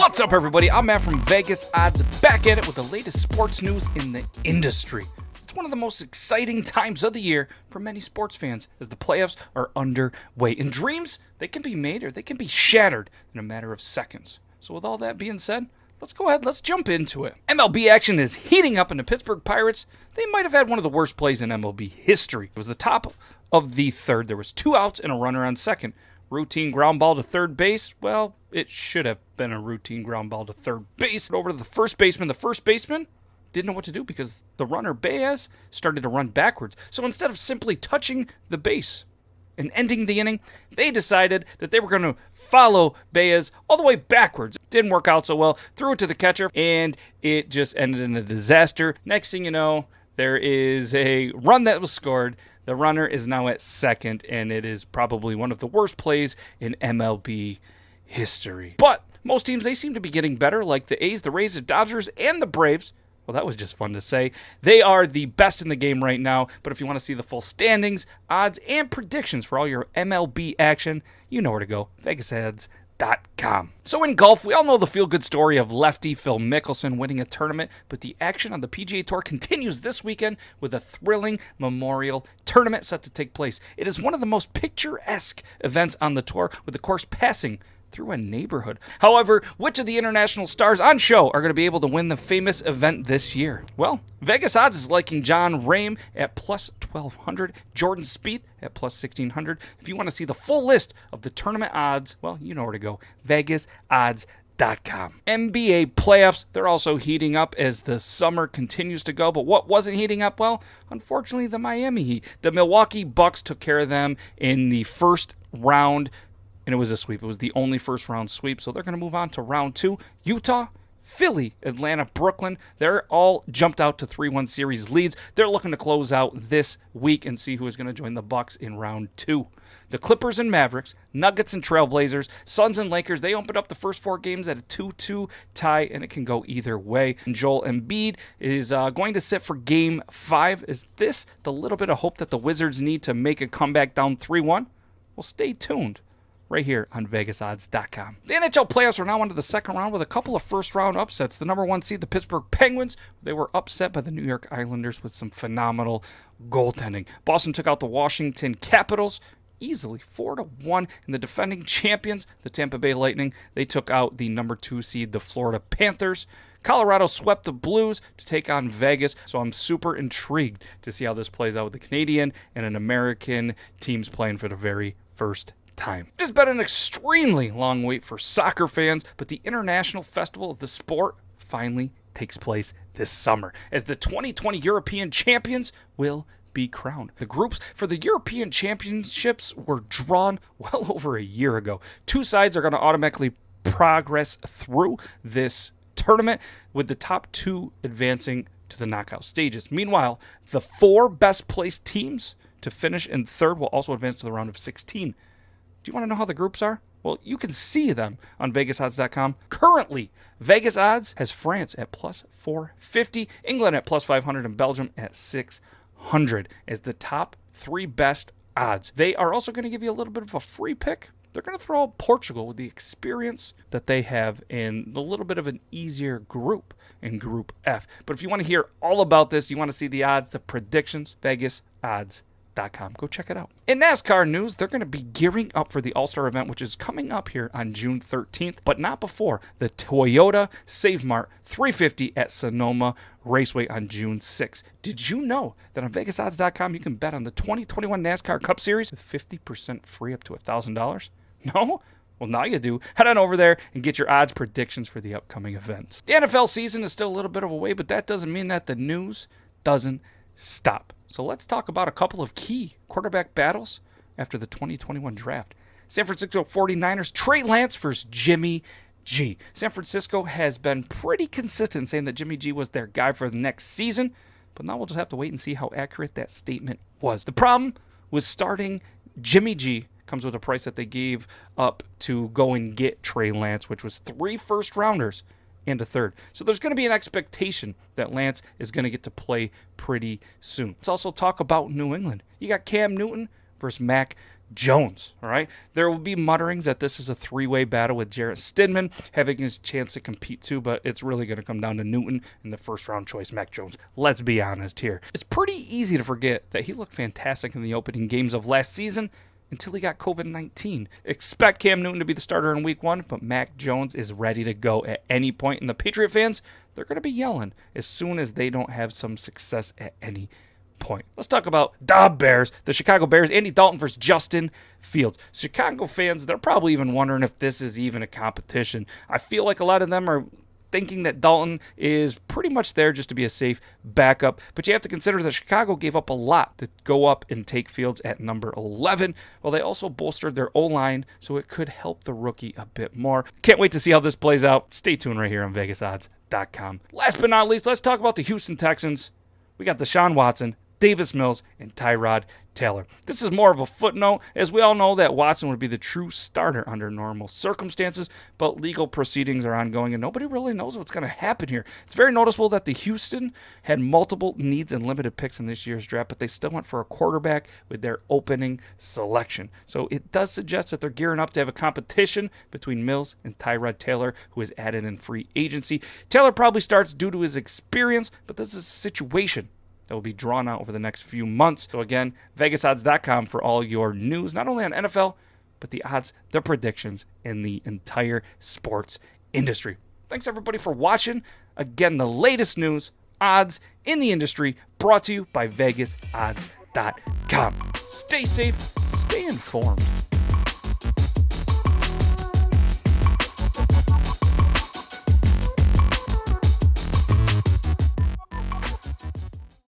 What's up, everybody? I'm Matt from Vegas Odds, back at it with the latest sports news in the industry. It's one of the most exciting times of the year for many sports fans as the playoffs are underway. And dreams, they can be made or they can be shattered in a matter of seconds. So with all that being said, let's go ahead, let's jump into it. MLB action is heating up, and the Pittsburgh Pirates, they might have had one of the worst plays in MLB history. It was the top of the third. There was 2 outs and a runner on second. Routine ground ball to third base. Well, it should have been a routine ground ball to third base. Over to the first baseman. The first baseman didn't know what to do because the runner, Baez, started to run backwards. So instead of simply touching the base and ending the inning, they decided that they were going to follow Baez all the way backwards. Didn't work out so well. Threw it to the catcher, and it just ended in a disaster. Next thing you know, there is a run that was scored. The runner is now at second, and it is probably one of the worst plays in MLB history. But most teams, they seem to be getting better, like the A's, the Rays, the Dodgers, and the Braves. Well, that was just fun to say. They are the best in the game right now, but if you want to see the full standings, odds, and predictions for all your MLB action, you know where to go, VegasOdds.com. So in golf, we all know the feel-good story of lefty Phil Mickelson winning a tournament, but the action on the PGA Tour continues this weekend with a thrilling Memorial tournament set to take place. It is one of the most picturesque events on the tour, with the course passing through a neighborhood. However, which of the international stars on show are going to be able to win the famous event this year? Well, Vegas Odds is liking John Rahm at plus 1,200, Jordan Spieth at plus 1,600. If you want to see the full list of the tournament odds, well, you know where to go, VegasOdds.com. NBA playoffs, they're also heating up as the summer continues to go, but what wasn't heating up? Well, unfortunately, the Miami Heat. The Milwaukee Bucks took care of them in the first round, and it was a sweep. It was the only first-round sweep, so they're going to move on to round 2. Utah, Philly, Atlanta, Brooklyn, they're all jumped out to 3-1 series leads. They're looking to close out this week and see who is going to join the Bucks in round 2. The Clippers and Mavericks, Nuggets and Trailblazers, Suns and Lakers, they opened up the first 4 games at a 2-2 tie, and it can go either way. And Joel Embiid is going to sit for Game 5. Is this the little bit of hope that the Wizards need to make a comeback down 3-1? Well, stay tuned right here on VegasOdds.com. The NHL Playoffs are now into the second round with a couple of first-round upsets. The number 1 seed, the Pittsburgh Penguins, they were upset by the New York Islanders with some phenomenal goaltending. Boston took out the Washington Capitals easily, 4-1. And the defending champions, the Tampa Bay Lightning, they took out the number 2 seed, the Florida Panthers. Colorado swept the Blues to take on Vegas, so I'm super intrigued to see how this plays out with the Canadian and an American teams playing for the very first time. It has been an extremely long wait for soccer fans, but the International Festival of the Sport finally takes place this summer as the 2020 European champions will be crowned. The groups for the European Championships were drawn well over a year ago. 2 sides are going to automatically progress through this tournament, with the top 2 advancing to the knockout stages. Meanwhile, the 4 best placed teams to finish in third will also advance to the round of 16. Do you want to know how the groups are? Well, you can see them on VegasOdds.com. Currently, Vegas Odds has France at plus 450, England at plus 500, and Belgium at 600 as the top 3 best odds. They are also going to give you a little bit of a free pick. They're going to throw out Portugal with the experience that they have in a little bit of an easier group in Group F. But if you want to hear all about this, you want to see the odds, the predictions, VegasOdds.com. Go check it out. In NASCAR news, they're going to be gearing up for the All-Star event, which is coming up here on June 13th, but not before the Toyota Save Mart 350 at Sonoma Raceway on June 6th. Did you know that on VegasOdds.com you can bet on the 2021 NASCAR Cup Series with 50% free up to $1,000? No? Well, now you do. Head on over there and get your odds predictions for the upcoming events. The NFL season is still a little bit of a way, but that doesn't mean that the news doesn't stop. So let's talk about a couple of key quarterback battles after the 2021 draft. San Francisco 49ers, Trey Lance versus Jimmy G. San Francisco has been pretty consistent saying that Jimmy G was their guy for the next season, but now we'll just have to wait and see how accurate that statement was. The problem with starting Jimmy G comes with a price that they gave up to go and get Trey Lance, which was 3 first-rounders and a third. So there's going to be an expectation that Lance is going to get to play pretty soon. Let's also talk about New England. You got Cam Newton versus Mac Jones. All right. There will be mutterings that this is a three-way battle with Jarrett Stidham having his chance to compete too, but it's really going to come down to Newton and the first-round choice, Mac Jones. Let's be honest here. It's pretty easy to forget that he looked fantastic in the opening games of last season until he got COVID-19. Expect Cam Newton to be the starter in week 1, but Mac Jones is ready to go at any point. And the Patriot fans, they're going to be yelling as soon as they don't have some success at any point. Let's talk about the Bears, the Chicago Bears, Andy Dalton versus Justin Fields. Chicago fans, they're probably even wondering if this is even a competition. I feel like a lot of them are thinking that Dalton is pretty much there just to be a safe backup, but you have to consider that Chicago gave up a lot to go up and take Fields at number 11. Well, they also bolstered their O-line, so it could help the rookie a bit more. Can't wait to see how this plays out. Stay tuned right here on VegasOdds.com. Last but not least, let's talk about the Houston Texans. We got Deshaun Watson, Davis Mills, and Tyrod Taylor. This is more of a footnote, as we all know that Watson would be the true starter under normal circumstances, but legal proceedings are ongoing and nobody really knows what's going to happen here. It's very noticeable that the Houston had multiple needs and limited picks in this year's draft, but they still went for a quarterback with their opening selection. So it does suggest that they're gearing up to have a competition between Mills and Tyrod Taylor, who is added in free agency. Taylor probably starts due to his experience, but this is a situation that will be drawn out over the next few months. So again, VegasOdds.com for all your news, not only on NFL, but the odds, the predictions, and the entire sports industry. Thanks everybody for watching. Again, the latest news, odds in the industry, brought to you by VegasOdds.com. Stay safe, stay informed.